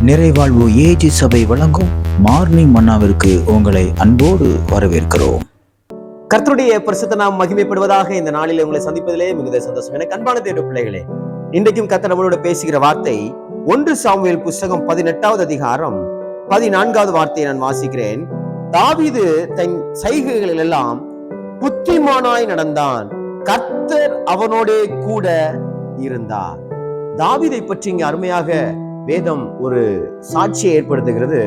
நிறைவாழ்வு AG சபை வழங்கும் morning மன்னாவிற்கு உங்களை அன்போடு வரவேற்கிறோம். கர்த்தருடைய பரிசுத்த நாம் மகிமைப்படுவதாக. இந்த நாளில் உங்களை சந்திப்பதிலே மிகுந்த சந்தோஷம். எனக்கு அன்பான தேவ பிள்ளைகளே, இன்றைக்கும் கர்த்தர் நம்மளோட பேசுகிற வார்த்தை 1 சாமுவேல் புஸ்தகம் 18வது அதிகாரம் 14வது வார்த்தையை நான் வாசிக்கிறேன். தாவீது தன் செய்கைகளில் எல்லாம் புத்திமானாய் நடந்தான், கர்த்தர் அவனோடே கூட இருந்தார். தாவீதை பற்றி இங்க அருமையாக வேதம் ஒரு சாட்சியை ஏற்படுத்துகிறது.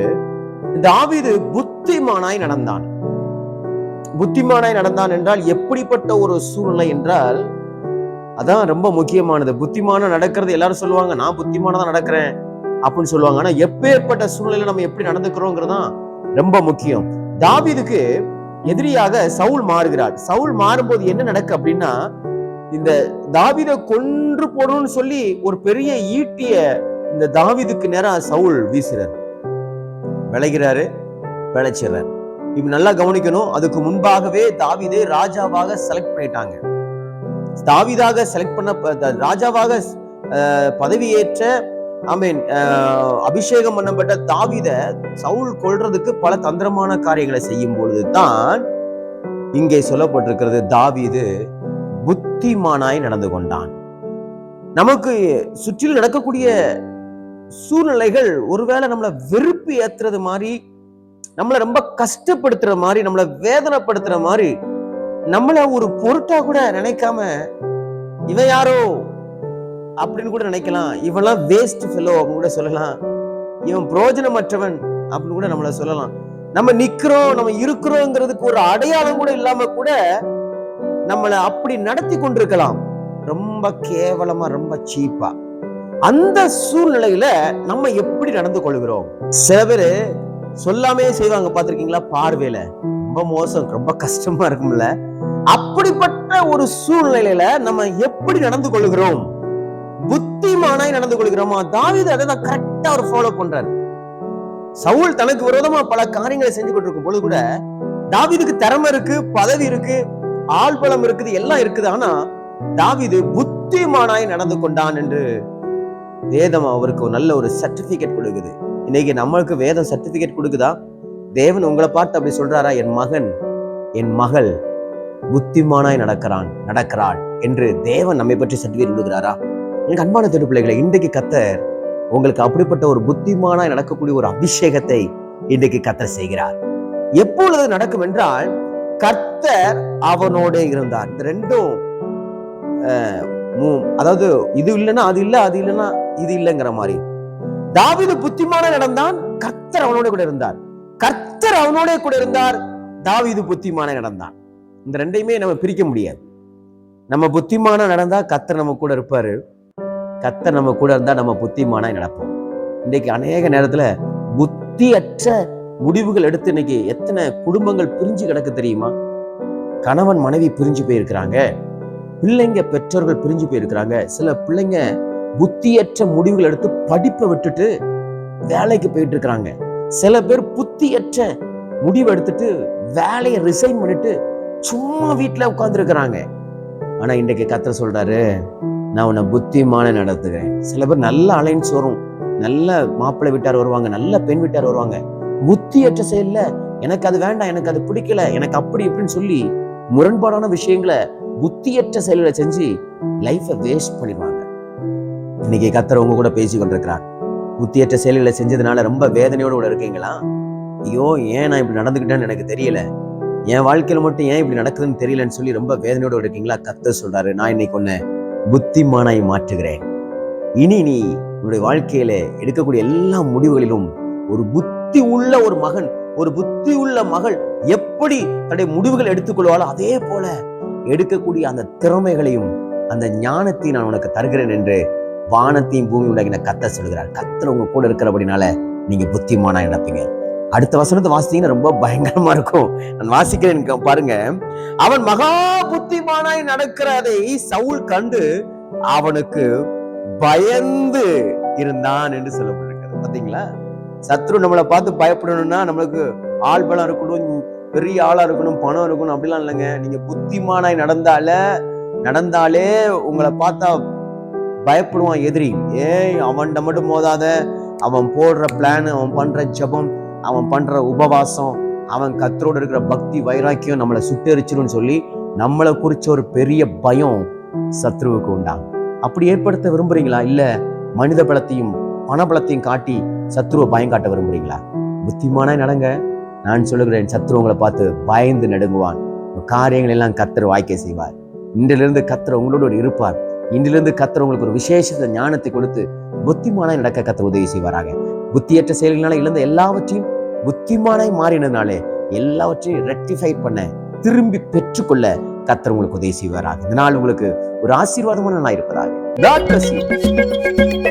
தாவீது புத்திமானாய் நடந்தான். புத்திமானாய் நடந்தான் என்றால் எப்படிப்பட்ட ஒரு சூழ்நிலை என்றால், அதான் ரொம்ப முக்கியமானது. புத்திமான நடக்கிறது எல்லாரும் சொல்லுவாங்க, நான் புத்திமானதான் நடக்கிறேன் அப்படின்னு சொல்லுவாங்க. ஆனா எப்பேற்பட்ட சூழ்நிலையில நம்ம எப்படி நடந்துக்கிறோங்கிறதான் ரொம்ப முக்கியம். தாவீதுக்கு எதிரியாக சவுல் மாறுகிறார். சவுல் மாறும்போது என்ன நடக்கு அப்படின்னா, இந்த தாவீதை கொன்று போடணும்னு சொல்லி ஒரு பெரிய ஈட்டிய இந்த தாவீதுக்கு நேரா சவுல் வீசுறார். விளைகிறாரு, விளைச்சிடுறார். இப்ப நல்லா கவனிக்கணும். அதுக்கு முன்பாகவே தாவீதை ராஜாவாக செலக்ட் பண்ணிட்டாங்க. தாவீதாக செலக்ட் பண்ண ராஜாவாக பதவியேற்ற அபிஷேகம் பண்ணப்பட்ட தாவீத சவுல் கொல்றதுக்கு பல தந்திரமான காரியங்களை செய்யும் பொழுதுதான் இங்கே சொல்லப்பட்டிருக்கிறது, தாவீது புத்திமானாய் நடந்து கொண்டான். நமக்கு சுற்றிலும் நடக்கக்கூடிய சூழ்நிலைகள் ஒருவேளை நம்மளை வெறுப்பு ஏத்துறது மாதிரி, நம்மளை ரொம்ப கஷ்டப்படுத்துற மாதிரி, நம்மளை வேதனைப்படுத்துற மாதிரி, நம்மள ஒரு பொருட்டா கூட நினைக்காம இவன் யாரோ அப்படின்னு கூட நினைக்கலாம். இவெல்லாம் வேஸ்ட் ஃபெலோ அப்படின்னு கூட சொல்லலாம். இவன் பிரயோஜனமற்றவன் அப்படின்னு கூட நம்மள சொல்லலாம். நம்ம நிக்கிறோம், நம்ம இருக்கிறோங்கிறதுக்கு ஒரு அடையாளம் கூட இல்லாம கூட நம்மளை அப்படி நடத்தி கொண்டிருக்கலாம். ரொம்ப கேவலமா, ரொம்ப சீப்பா. அந்த சூழ்நிலையில நம்ம எப்படி நடந்து கொள்கிறோம்? சில பேரு சொல்லாமே செய்வாங்க, பாத்திருக்கீங்களா? பார்வையில ரொம்ப மோசம், ரொம்ப கஷ்டமா இருக்கும்ல. அப்படிப்பட்ட ஒரு சூழ்நிலையில நம்ம எப்படி நடந்து கொள்கிறோம்? புத்திமானாய் நடந்து கொள்கிறோமா? தாவீது அதை கரெக்டா அவர் ஃபாலோ பண்றாரு. சவுல் தனக்கு விரோதமா பல காரியங்களை செஞ்சு கொண்டிருக்கும் பொழுது கூட தாவீதுக்கு திறமை இருக்கு, பதவி இருக்கு, ஆள் பலம் இருக்குது, எல்லாம் இருக்குது. ஆனா தாவீது புத்திமானாய் நடந்து கொண்டான் என்று வேதம் அவருக்கு ஒரு நல்ல ஒரு சர்டிபிகேட் கொடுக்குது. இன்னைக்கு நம்மளுக்கு வேதம் சர்டிபிகேட் கொடுக்குதா? தேவன் உங்களை பார்த்து அப்படி சொல்றாரா? என் மகன், என் மகள் புத்திமானாய் நடக்கிறாள் என்று தேவன் நம்மை பற்றி சர்டிபிகேட் கொடுக்கிறாரா? எனக்கு அன்பான தேவ பிள்ளைகளை, இன்றைக்கு கர்த்தர் உங்களுக்கு அப்படிப்பட்ட ஒரு புத்திமானாய் நடக்கக்கூடிய ஒரு அபிஷேகத்தை இன்றைக்கு கர்த்தர் செய்கிறார். எப்பொழுது நடக்கும் என்றால், கர்த்தர் அவனோட இருந்தார். இந்த ரெண்டும் அதாவது இது இல்லைன்னா அது இல்ல, அது இல்லைன்னா இது இல்லைங்கிற மாதிரி. தாவீது புத்திமான நடந்தான், கர்த்தர் அவனோட கூட இருந்தார். கர்த்தர் அவனோட கூட இருந்தார், தாவீது புத்திமான நடந்தான். இந்த ரெண்டையுமே நம்ம பிரிக்க முடியாது. நம்ம புத்திமான நடந்தா கர்த்தர் நம்ம கூட இருப்பாரு, கர்த்தர் நம்ம கூட இருந்தா நம்ம புத்திமான நடப்போம். இன்னைக்கு அநேக நேரத்துல புத்தியற்ற முடிவுகள் எடுத்து இன்னைக்கு எத்தனை குடும்பங்கள் பிரிஞ்சு கிடக்கு தெரியுமா? கணவன் மனைவி பிரிஞ்சு போயிருக்கிறாங்க, பிள்ளைங்க பெற்றோர்கள் பிரிஞ்சு போயிருக்கிறாங்க. சில பிள்ளைங்க புத்தியற்ற முடிவுகள் எடுத்து படிப்பை விட்டுட்டு வேலைக்கு போயிட்டு இருக்கிறாங்க. சில பேர் புத்தியற்ற முடிவு எடுத்துட்டு வேலையை ரிசைன் பண்ணிட்டு சும்மா வீட்டுல உட்கார்ந்து இருக்கிறாங்க. ஆனா இன்றைக்கு கர்த்தர் சொல்றாரு, நான் உன்னை புத்திமான நடத்துகிறேன். சில பேர் நல்ல அலைன்ஸ் வரும், நல்ல மாப்பிள்ளை வீட்டார் வருவாங்க, நல்ல பெண் வீட்டார் வருவாங்க. புத்தியற்ற செயல்ல எனக்கு அது வேண்டாம், எனக்கு அது பிடிக்கல, எனக்கு அப்படி இப்படின்னு சொல்லி முரண்பாடான விஷயங்களை புத்தியற்ற செயல்களை செஞ்சு லைஃபை வேஸ்ட் பண்ணிடுவாங்க. இன்னைக்கு கர்த்தர் உங்க கூட பேசி கொண்டிருக்கிறார். புத்தியற்ற செயல்களை செஞ்சதுனால ரொம்ப வேதனையோடு கூட இருக்கீங்களா? ஐயோ, ஏன் நான் இப்படி நடந்துக்கிட்டேன்னு எனக்கு தெரியல, என் வாழ்க்கையில மட்டும் ஏன் இப்படி நடக்குதுன்னு தெரியலன்னு சொல்லி ரொம்ப வேதனையோடு இருக்கீங்களா? கர்த்தர் சொல்றாரு, நான் இன்னைக்கு உன்னை புத்திமானாய் மாற்றுகிறேன். இனி நீ உன்னுடைய வாழ்க்கையில எடுக்கக்கூடிய எல்லா முடிவுகளிலும் ஒரு புத்தி உள்ள ஒரு மகன், ஒரு புத்தி உள்ள மகள் எப்படி தன்னுடைய முடிவுகள் எடுத்துக்கொள்வாளோ அதே போல எடுக்கக்கூடிய அந்த திறமைகளையும் அந்த ஞானத்தையும் நான் உனக்கு தருகிறேன் என்று வானத்தையும் பூமி உண்டாகின கர்த்தர் சொல்கிறார். கர்த்தர் உங்க கூட இருக்கிறபடினால நீங்க புத்திமானாய் நடப்பீங்க. அடுத்த வசனத்தை வாசித்தீங்கன்னா ரொம்ப பயங்கரமா இருக்கும். நான் வாசிக்கிறேன் பாருங்க. அவன் மகா புத்திமானாய் நடக்கிறதை சவுல் கண்டு அவனுக்கு பயந்து இருந்தான் என்று சொல்லப்பட்டிருக்கிறது. பாத்தீங்களா? சத்ரு நம்மளை பார்த்து பயப்படணும்னா நம்மளுக்கு ஆள் பலம் இருக்கணும், பெரிய ஆளா இருக்கணும், பணம் இருக்கணும், அப்படிலாம் இல்லைங்க. நீங்க புத்திமானாய் நடந்தாலே உங்களை பார்த்தா பயப்படுவான் எதிரி. ஏய், அவன்கிட்ட மட்டும் மோதாத, அவன் போடுற பிளான், அவன் பண்ற ஜெபம், அவன் பண்ற உபவாசம், அவன் கர்த்தரோடு இருக்கிற பக்தி வைராக்கியம் நம்மளை சுட்டெரிச்சிரும்னு சொல்லி நம்மளை குறிச்ச ஒரு பெரிய பயம் சத்ருவுக்கு உண்டாகும். அப்படி ஏற்படுத்த விரும்புறீங்களா? இல்ல மனித பலத்தையும் பணபலத்தையும் காட்டி சத்ருவை பயம் காட்ட விரும்புறீங்களா? புத்திமானா நடங்க. நான் சொல்லுகிறேன், சத்ரு உங்களை பார்த்து பயந்து நடுங்குவான். காரியங்கள் எல்லாம் கர்த்தர் வாய்க்க செய்வார். இன்றிலிருந்து கர்த்தர் உங்களோடு இருப்பார். இன்றிலிருந்து கர்த்தர் உங்களுக்கு ஒரு விசேஷ ஞானத்தை கொடுத்து புத்திமானாய் நடக்க கர்த்தர் உதவி செய்வாராக. புத்தியற்ற செயல்களால இழந்த எல்லாவற்றையும் புத்திமானாய் மாறினதுனாலே எல்லாவற்றையும் ரெக்டிஃபை பண்ண, திரும்பி பெற்றுக்கொள்ள கர்த்தர் உங்களுக்கு உதவி செய்வாராக. இந்த நாள் உங்களுக்கு ஒரு ஆசீர்வாதமான நாள் இருப்பதாக. God bless you.